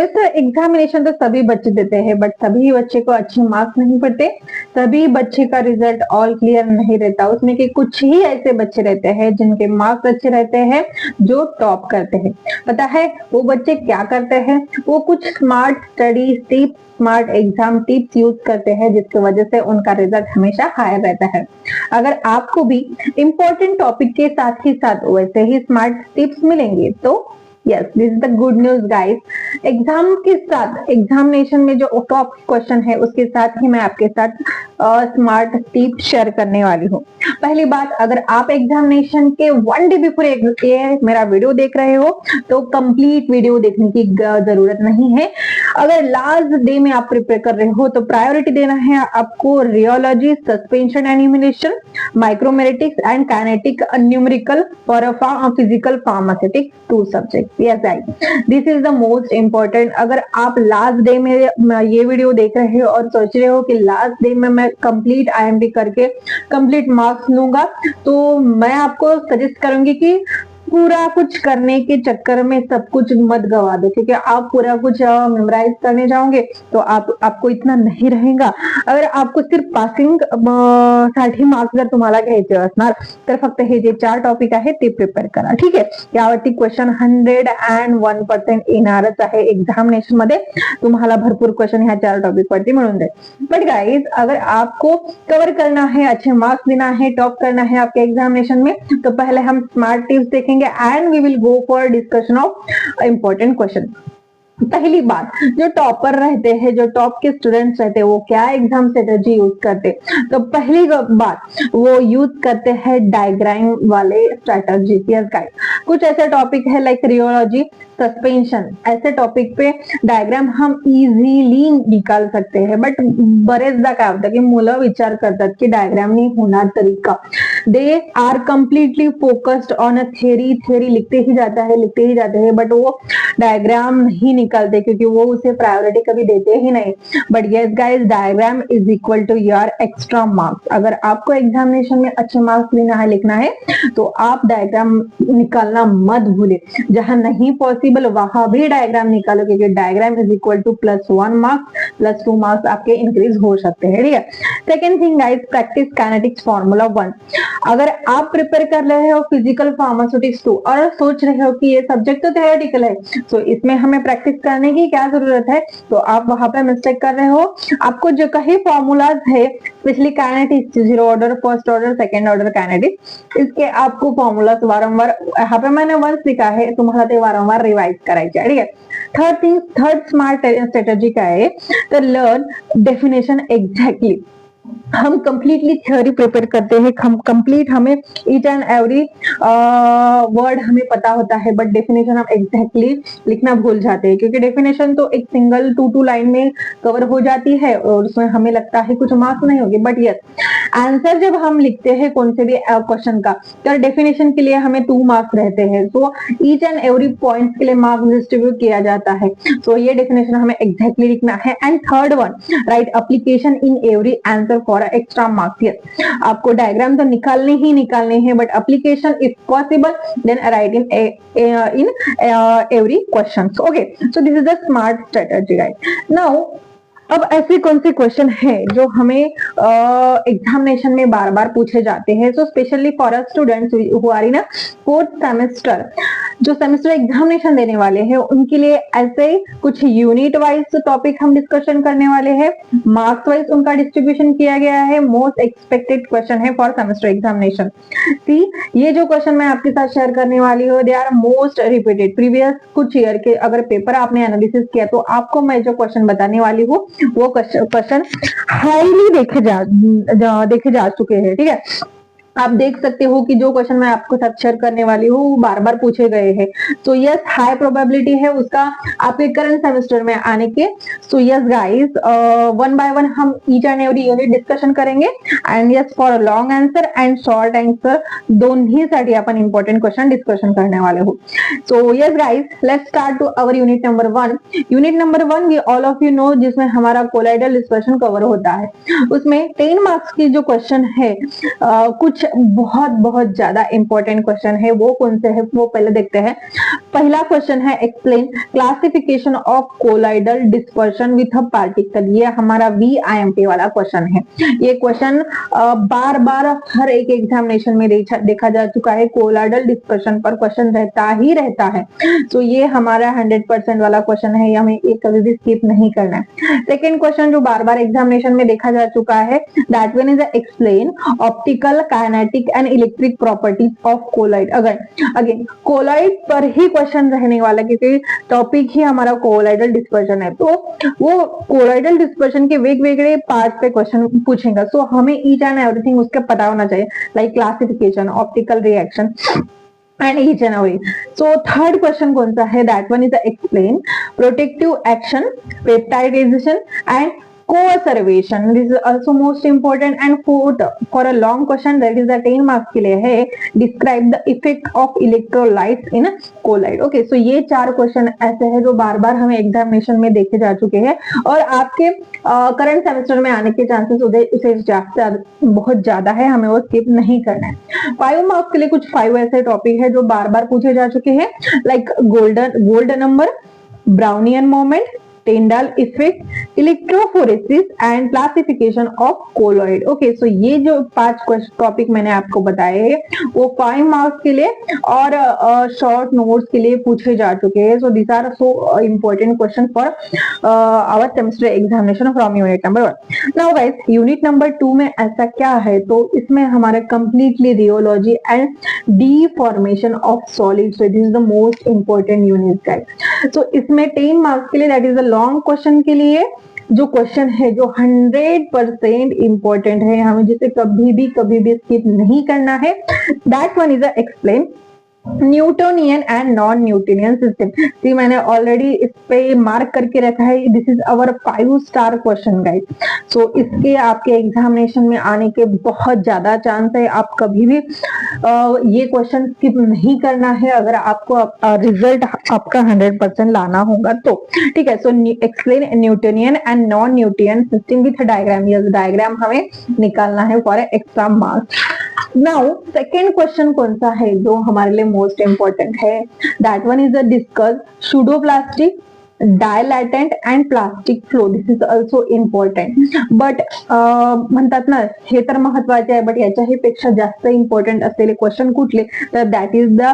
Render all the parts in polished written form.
वैसे एग्जामिनेशन तो सभी बच्चे देते हैं, बट सभी बच्चे को अच्छे मार्क्स नहीं पड़ते, सभी बच्चे का रिजल्ट ऑल क्लियर नहीं रहता। उसमें के कुछ ही ऐसे बच्चे रहते हैं जिनके मार्क्स अच्छे रहते हैं, जो टॉप करते हैं। पता है वो बच्चे क्या करते हैं? वो कुछ smart study tips, smart exam tips use करते हैं, जिसकी वजह से उनका रिजल्ट हमेशा हायर रहता है। अगर आपको भी इम्पोर्टेंट टॉपिक के साथ ही साथ वैसे ही स्मार्ट टिप्स मिलेंगे तो yes, this is the good news guys. Exam के साथ, एग्जामिनेशन में जो टॉप क्वेश्चन है उसके साथ ही मैं आपके साथ स्मार्ट टिप शेयर करने वाली हूँ। पहली बात, अगर आप एग्जामिनेशन के 1 डे बिफोर ये मेरा वीडियो देख रहे हो तो कंप्लीट वीडियो देखने की जरूरत नहीं है। अगर लास्ट डे में आप प्रिपेयर कर रहे हो तो प्रायोरिटी देना है आपको rheology, suspension and illumination, माइक्रोमेटिक्स and kinetic numerical for physical pharmaceutics 2 subject. Yes guys, this is the most important. अगर आप लास्ट डे में ये वीडियो देख रहे हो और सोच रहे हो कि लास्ट डे में मैं कंप्लीट आईएमपी करके कंप्लीट मार्क्स लूंगा, तो मैं आपको सजेस्ट करूंगी कि पूरा कुछ करने के चक्कर में सब कुछ मत गवा दो, क्योंकि आप पूरा कुछ मेमोराइज करने जाओगे तो आपको इतना नाही रहेगा. अगर आपको सिर्फ पासिंग 60 मार्क्स जर तुम्हाला घ्यायचे असणार तर फक्त हे जे 4 टॉपिक आहे ते प्रिपेअर करा. ठीक आहे. यावरती क्वेश्चन 101% येणारच आहे एग्जामिनेशन मध्ये. तुम्हाला भरपूर क्वेश्चन ह्या 4 टॉपिक वरती मिळून जाईल. बट गाइस, अगर आपको कवर करना है, अच्छे मार्क्स देना है, टॉप करना है आपके एग्जामिनेशन में, तो पहले हम स्मार्ट टिप्स देखेंगे and we will go for discussion of important question. पहली बात, जो टॉपर रहते हैं, जो टॉप के स्टूडेंट्स रहते हैं, वो क्या एग्जाम स्ट्रेटेजी यूज करते? तो पहली बात, वो यूज करते हैं डायग्राम वाले स्ट्रेटेजी. यस गाइस, कुछ ऐसे टॉपिक है लाइक रियोलॉजी, सस्पेंशन, ऐसे टॉपिक पे डायग्राम हम इझिली निकाल सकते हैं. बट बरेचदा काय होतं की मुलं विचार करतात की डायग्राम नहीं होणार तरी का. They are completely focused on a theory लिखते ही जाते हैं, बट वो डायग्राम नहीं निकालते क्योंकि वो उसे प्रायोरिटी कभी देते ही नहीं. But yes guys, diagram is equal to your extra marks. अगर आपको एग्जामिनेशन में अच्छे मार्क्स लेना है, लिखना है, तो आप डायग्राम निकालना मत भूले. जहां नहीं पॉसिबल वहां भी डायग्राम निकालो, क्योंकि diagram is equal to +1 marks, +2 marks आपके इंक्रीज हो सकते हैं. ठीक है. Second thing guys, practice kinetics formula 1. अगर आप प्रिपेयर कर रहे हो फिजिकल फार्मास्यूटिक्स 2 और सोच रहे हो कि ये सब्जेक्ट तो थियोरेटिकल है, तो इसमें हमें प्रैक्टिस करने की क्या जरूरत है, तो आप वहां पे मिस्टेक कर रहे हो. आपको जो कहीं फॉर्मूलाज है, specially kinetics, 0 order, first order, second order kinetics, इसके आपको फॉर्मूलाज वारंवार, यहाँ पे मैंने वंस लिखा है, तुम्हाला ते वारंवार रिवाइज करायचे. ठीक है. थर्ड स्मार्ट स्ट्रेटेजी काय आहे, तर लर्न डेफिनेशन एक्झॅक्टली. हम कंप्लीटली थ्योरी प्रिपेयर करते हैं, कंप्लीट हमें ईच एंड एवरी वर्ड हमें पता होता है, बट डेफिनेशन हम एग्जैक्टली लिखना भूल जाते हैं, क्योंकि डेफिनेशन तो एक सिंगल 2 लाइन में कवर हो जाती है और उसमें हमें लगता है कुछ मार्क्स नहीं होंगे. बट यस, आंसर जब हम लिखते हैं कौन से भी क्वेश्चन का, तो डेफिनेशन के लिए हमें 2 मार्क्स रहते हैं. तो ईच एंड एवरी पॉइंट के लिए मार्क्स डिस्ट्रीब्यूट किया जाता है. तो ये डेफिनेशन हमें एग्जैक्टली लिखना है. And third one, write application in every answer for extra marks. Yes, आपको डायग्राम तो निकालने हैं, but application if possible then write in every question. Okay, so this is the smart strategy guys. Now अब ऐसे कौन से question हैं जो हमें एग्जामिनेशन में बार बार पूछे जाते हैं? So specially for a students who are in a 4th semester, जो सेमेस्टर एग्जामिनेशन देने वाले हैं, उनके लिए ऐसे कुछ यूनिट वाइज टॉपिक हम डिस्कशन करने वाले हैं. मार्क्स वाइज उनका डिस्ट्रीब्यूशन किया गया है. मोस्ट एक्सपेक्टेड क्वेश्चन है फॉर सेमेस्टर एग्जामिनेशन. सी, ये जो क्वेश्चन मैं आपके साथ शेयर करने वाली हूँ, they are most repeated. Previous कुछ ईयर के अगर पेपर आपने एनालिसिस किया तो आपको मैं जो क्वेश्चन बताने वाली हूँ वो क्वेश्चन हाईली देखे जा चुके हैं. ठीक है. आप देख सकते हो कि जो क्वेश्चन मैं आपको साथ शेयर करने वाली हूँ वो बार बार पूछे गए हैं. सो यस, हाई प्रोबेबिलिटी है उसका आपके करंट सेमेस्टर में आने के. सो यस गाइस, 1 बाय 1 हम each and every unit discussion करेंगे. And yes, for long answer and short answer दोन्हीसाठी आपण इंपॉर्टेंट क्वेश्चन डिस्कशन करने वाले हो. So yes guys, let's start to our unit number 1. Unit number 1 ये ऑल ऑफ यू नो, जिसमें हमारा colloidal dispersion cover होता है. उसमें 10 मार्क्स की जो क्वेश्चन है, कुछ बहुत बहुत ज्यादा इंपॉर्टेंट क्वेश्चन है, वो कौन से है वो पहले देखते हैं। पहला क्वेश्चन है explain classification of colloidal dispersion with a particle. ये हमारा VIMP वाला क्वेश्चन है। ये क्वेश्चन बार बार हर एक एग्जामिनेशन में देखा जा चुका है। कोलाइडल डिस्पर्शन पर क्वेश्चन रहता ही रहता है। तो ये हमारा 100% वाला क्वेश्चन है, हमें ये कभी भी स्किप नहीं करना है। सेकेंड क्वेश्चन जो बार बार एग्जामिनेशन में देखा जा चुका है, that one is explain optical, kinetic and electric properties of colloid. Again colloid पर ही क्वेश्चन रहने वाला, क्योंकि टॉपिक ही हमारा कोलाइडल डिस्पर्शन है। तो वो कोलाइडल डिस्पर्शन के वेगवेगळे पार्ट पे क्वेश्चन पूछेगा। सो हमें ईच एंड एवरीथिंग उसका पता होना चाहिए, like classification, optical reaction and each and every. So third question कौन सा है, that one is the explain protective action, peptidization and co-servation. This is also most important. And fourth for a long question, that is the 10 marks के लिए है, describe the effect of electrolytes in colloid. Okay, so ये 4 question ऐसे हैं जो बार बार हमें examination में देखे जा चुके हैं और आपके करंट सेमेस्टर में आने के चांसेस उसे बहुत ज्यादा है, हमें वो स्किप नहीं करना है। 5 मार्क्स के लिए कुछ 5 ऐसे टॉपिक है जो बार बार पूछे जा चुके हैं, like gold number, Brownian moment, Tyndall effect, electrophoresis and classification of colloid. Okay, so ये जो 5 टॉपिक मैंने आपको बताए हैं वो 5 मार्क्स के लिए और शॉर्ट नोट्स के लिए पूछे जा चुके हैं। So this are so important question for our semester examination from unit number 1। Now guys, unit number 2 में ऐसा क्या है, तो इसमें हमारा completely rheology and deformation of solid. So this is the most important unit guys. So इसमें 10 marks के लिए, that is the long question के लिए जो क्वेश्चन है जो 100% इंपॉर्टेंट है, हमें जिसे कभी भी स्किप नहीं करना है, that one is explain Newtonian and non Newtonian system. See मैंने ऑलरेडी इस पे मार्क करके रखा है, this is our 5 star question guide. So इसके आपके एग्जामिनेशन में आने के बहुत ज्यादा चांस है। आप कभी भी ये क्वेश्चन स्किप नहीं करना है अगर आपको रिजल्ट आपका 100% लाना होगा तो, ठीक है। So explain Newtonian and non Newtonian system with diagram. ये डायग्राम हमें निकालना है for extra marks. Now second question कौन सा है जो हमारे लिए मोस्ट इंपॉर्टेंट है, that one is discuss pseudoplastic, dilatant and plastic flow. This is also important. But म्हणतात ना हे तर महत्वाचे आहे, बट याच्याही पेक्षा जास्त इम्पॉर्टंट असलेले क्वेश्चन कुठले, तर that is the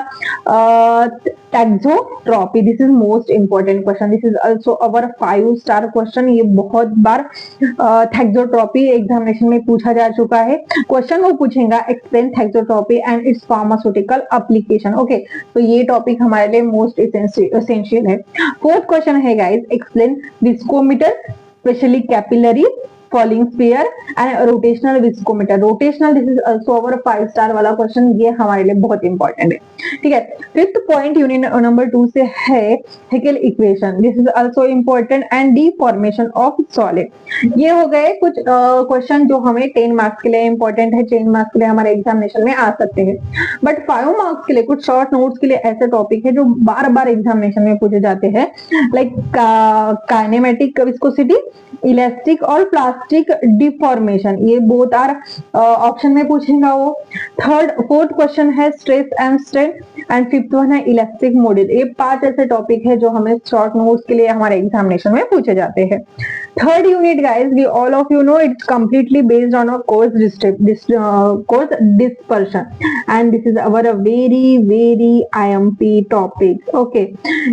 thixotropy. This is most important question. This is also our 5 star question. ये बहुत बार टैक्सोट्रॉपी एग्जामिनेशन में पूछा जा चुका है. क्वेश्चन वो पूछेगा explain thixotropy and its pharmaceutical application. Okay, तो ये टॉपिक हमारे लिए मोस्ट एसेंशियल है. फोर्थ क्वेश्चन है guys, explain viscometer, specially capillary, falling sphere and rotational viscometer. Rotational, this is also our 5 star वाला क्वेश्चन. ये हमारे लिए बहुत इंपॉर्टेंट है, ठीक है. फिफ्थ पॉइंट यूनिट नंबर 2 से है Haeckel equation. This is also important and deformation of solid. ये हो गए कुछ क्वेश्चन जो हमें 10 मार्क्स के लिए इंपॉर्टेंट है, 10 मार्क्स के लिए हमारे एग्जामिनेशन में आ सकते हैं. बट 5 मार्क्स के लिए कुछ शॉर्ट नोट्स के लिए ऐसे टॉपिक है जो बार बार एग्जामिनेशन में पूछे जाते हैं, लाइक काइनेमेटिक विस्कोसिटी, इलास्टिक और प्लास्टिक डिफॉर्मेशन. ये बोथ आर ऑप्शन में पूछेगा वो. फोर्थ क्वेश्चन है stress and strain and fifth one है इलास्टिक मॉडल. ये 5 ऐसे टॉपिक है जो हमें शॉर्ट नोट्स के लिए हमारे एग्जामिनेशन में पूछे जाते हैं. Third unit guys, we all of you know it's completely based on a coarse dispersion and this is our very IMP topic. Okay,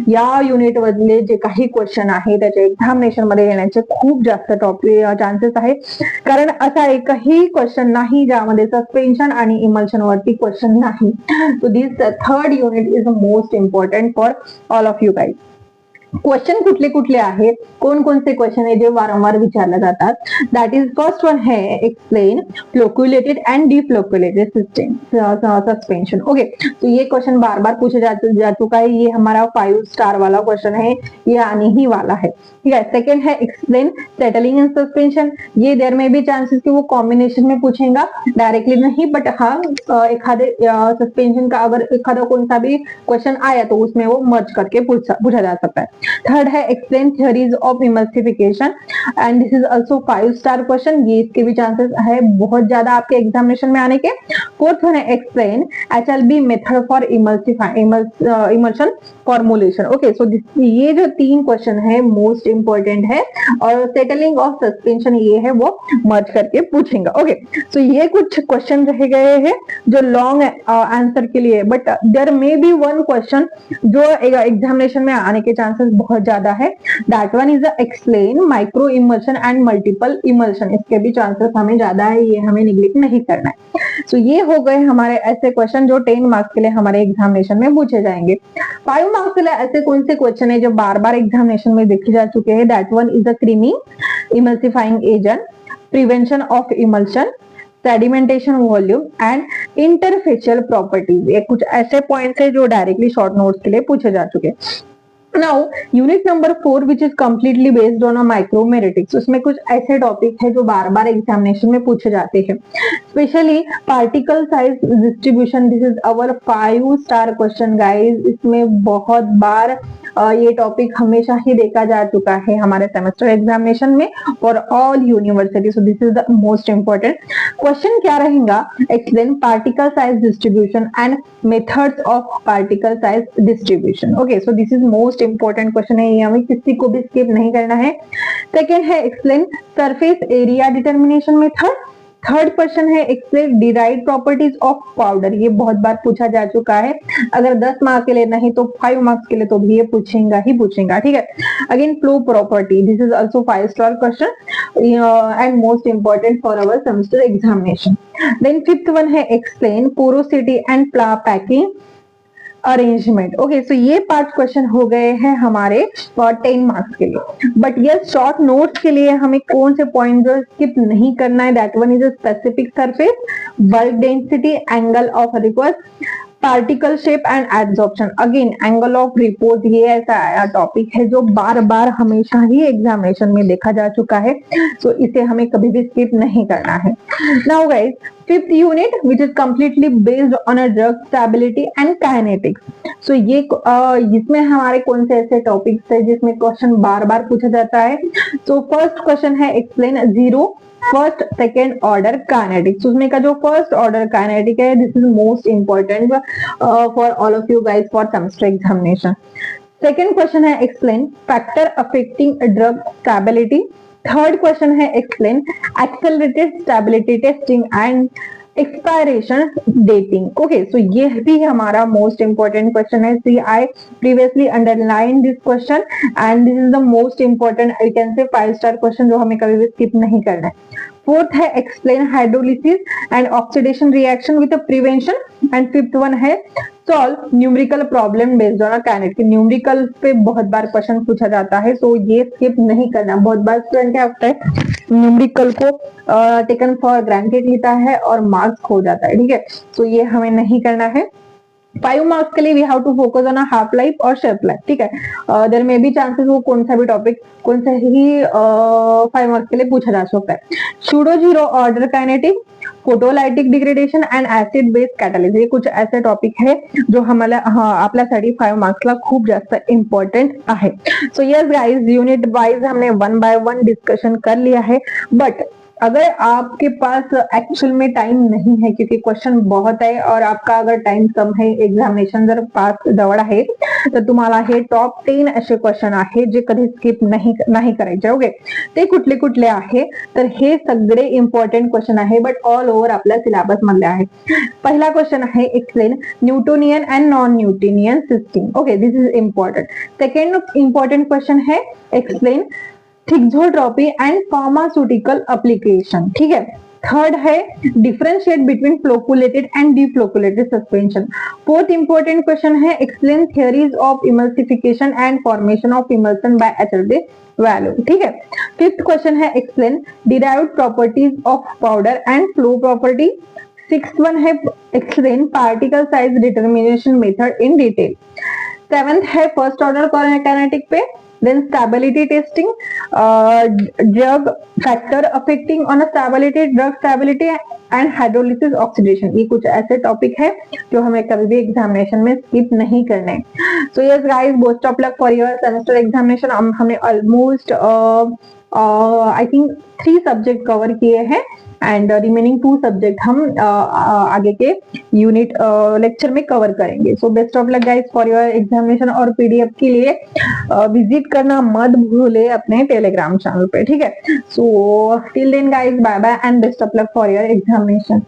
या युनिट मधले जे काही क्वेश्चन आहे त्याच्या एक्झामिनेशन मध्ये येण्याचे खूप जास्त टॉपिक चान्सेस आहे, कारण असा एकही क्वेश्चन नाही ज्यामध्ये सस्पेन्शन आणि इमल्शन वरती क्वेश्चन नाही. So this third unit is the most important for all of you guys. Question कुठले कुठले आहेत, कोणकोणते क्वेश्चन आहे जे वारंवार विचारले जातात, दॅट इज फर्स्ट वन है explain flocculated and deflocculated system suspension. Okay, तो ये क्वेश्चन बार बार पूछा जा चुका है. ये हमारा 5 स्टार वाला क्वेश्चन है, ये आने ही वाला है, ठीक है. सेकेंड है एक्सप्लेन सेटलिंग इन सस्पेंशन. ये देर में भी चांसेस कि वो कॉम्बिनेशन में पूछेगा, डायरेक्टली नहीं, बट हाँ एखादे सस्पेंशन का अगर एखादा कौन सा भी क्वेश्चन आया तो उसमें वो मर्ज करके पूछा जा सकता है. थर्ड है explain theories of emulsification and this is also 5 star question, ये इसके भी चांसेस है बहुत ज्यादा आपके एग्जामिनेशन में आने के। फोर्थ वन है explain HLB method for emulsion formulation. Okay, so ये जो 3 क्वेश्चन है मोस्ट इंपॉर्टेंट है और सेटलिंग ऑफ सस्पेंशन ये है वो मर्ज करके पूछेंगे। ओके, सो ये कुछ क्वेश्चन रह गए हैं जो लॉन्ग आंसर के लिए, but there may be one question जो एग्जामिनेशन में आने के चांसेस बहुत ज्यादा है, that one is explain micro emulsion and multiple emulsion. इसके भी चांसेस हमें ज्यादा है, ये हमें निग्लेक्ट नहीं करना है। सो ये हो गए हमारे ऐसे क्वेश्चन जो 10 मार्क्स के लिए हमारे एग्जामिनेशन में पूछे जाएंगे। 5 मार्क्स के लिए ऐसे कौन से क्वेश्चन है जो बार बार एग्जामिनेशन में देखे जा चुके हैं, that one is a creamy emulsifying agent, prevention of emulsion, sedimentation volume and interfacial properties. ये कुछ ऐसे पॉइंट्स है जो डायरेक्टली शॉर्ट नोट्स के लिए पूछे जा चुके हैं। Now, unit number 4 which is completely based on a micromeritics, उसमें कुछ ऐसे टॉपिक है जो बार बार एग्जामिनेशन में पूछे जाते हैं, specially particle size distribution. This is our 5 star question guys. इसमें बहुत बार ये टॉपिक हमेशा ही देखा जा चुका है हमारे सेमेस्टर एग्जामिनेशन में for all university. So this is the most important question. क्या रहेगा, explain particle size distribution and methods of particle size distribution. Okay, so this is most important question है, ये हमें किसी को भी स्किप नहीं करना है। सेकेंड है explain surface area determination method. Third question है explain derived properties of powder. ये बहुत बार पूछा जा चुका है, अगर 10 मार्क्स के लिए नहीं तो 5 मार्क्स के लिए तो भी ये पूछेगा ही पूछेगा, ठीक है। Again flow property, this is also 5 star question and most important for our semester examination. Then fifth one है explain porosity and packing arrangement. Okay, so ये 5 क्वेश्चन हो गए हैं हमारे 10 मार्क्स के लिए। बट ये शॉर्ट नोट्स के लिए हमें कौन से पॉइंट जो स्किप नहीं करना है, that one is specific surface, bulk density, angle of request, particle shape and absorption. Again angle of report, ये ऐसा टॉपिक है जो बार बार हमेशा ही एग्जामिनेशन में देखा जा चुका है, तो इसे हमें कभी भी स्किप नहीं करना है। Now guys, fifth unit which is completely based on a drug stability and kinetics. So ये इसमें हमारे कौन से ऐसे टॉपिक्स है जिसमें क्वेश्चन बार बार पूछा जाता है। सो फर्स्ट क्वेश्चन है explain zero first second order kinetics. उसमें का जो फर्स्ट ऑर्डर काइनेटिक है, this is most important for all of you guys for semester examination. Second question है explain factor affecting drug stability. Third question है explain accelerated stability testing and expiration dating. Okay, so ये भी हमारा most important question है। See I previously underline this question and this is the most important, I can say 5 star question जो हमें कभी भी skip नहीं करना है। फोर्थ है explain hydrolysis and oxidation reaction with prevention and fifth one है solve numerical problem based on kinetic. Numerical पे बहुत बार क्वेश्चन पूछा जाता है, तो ये स्किप नहीं करना। बहुत बार स्टूडेंट क्या होता है, न्यूमेरिकल को टेकन फॉर ग्रांटेड लेता है और मार्क्स खो जाता है, ठीक है, तो ये हमें नहीं करना है। 5 मार्क्स के लिए we have to focus on half life और शेल्फ लाइफ, ठीक है। देयर मे बी चांसेस वो कौन सा भी टॉपिक कौन सा ही 5 मार्क्स के लिए पूछा जा सकता है। Pseudo zero order kinetic, photolytic degradation and acid base catalysis, हे कुछ ऐसे टॉपिक है जो हमारा आपल्यासाठी 5 मार्क्सला खूप जास्त इम्पॉर्टंट आहे। सो यस गाइस, यूनिट वाइज हमने 1 बाय 1 डिस्कशन कर लिया है, बट अगर आपके पास एक्चुअल में टाइम नहीं है क्योंकि क्वेश्चन बहुत आहे और आपका अगर टाइम कम है, एक्झामिनेशन जर पास जवळ आहे, तर तुम्हाला हे टॉप 10 असे क्वेश्चन आहे जे कधी स्किप नाही करायचे। ओके, ते कुठले कुठले आहे, तर हे सगळे इम्पॉर्टंट क्वेश्चन आहे, बट ऑल ओव्हर आपल्या सिलेबस मधले आहे। पहिला क्वेश्चन आहे explain Newtonian and non Newtonian system. Okay, this is important. Second important question है explain thixotropy and pharmaceutical application, ठीक है। थर्ड है differentiate between flocculated and deflocculated suspension. Fourth important question है explain theories of emulsification and formation of emulsion by HLB value, ठीक है। Fifth question है explain derived properties of powder and flow property. Sixth one है explain particle size determination method in detail. Seventh है first order kinetic पे। Then stability testing, drug factor affecting on a stability, drug stability and hydrolysis oxidation, ये कुछ ऐसे topic है जो हमें कभी भी एग्जामिनेशन में स्किप नहीं करने। So yes guys, best of luck for your semester examination. हमने almost I think 3 subject cover किए हैं एंड रिमेनिंग 2 सब्जेक्ट हम आगे के यूनिट लेक्चर में कवर करेंगे। So best of luck guys for your examination. और पीडीएफ के लिए विजिट करना मत भूले अपने टेलीग्राम चैनल पे, ठीक है। So till then guys, bye bye and best of luck for your examination.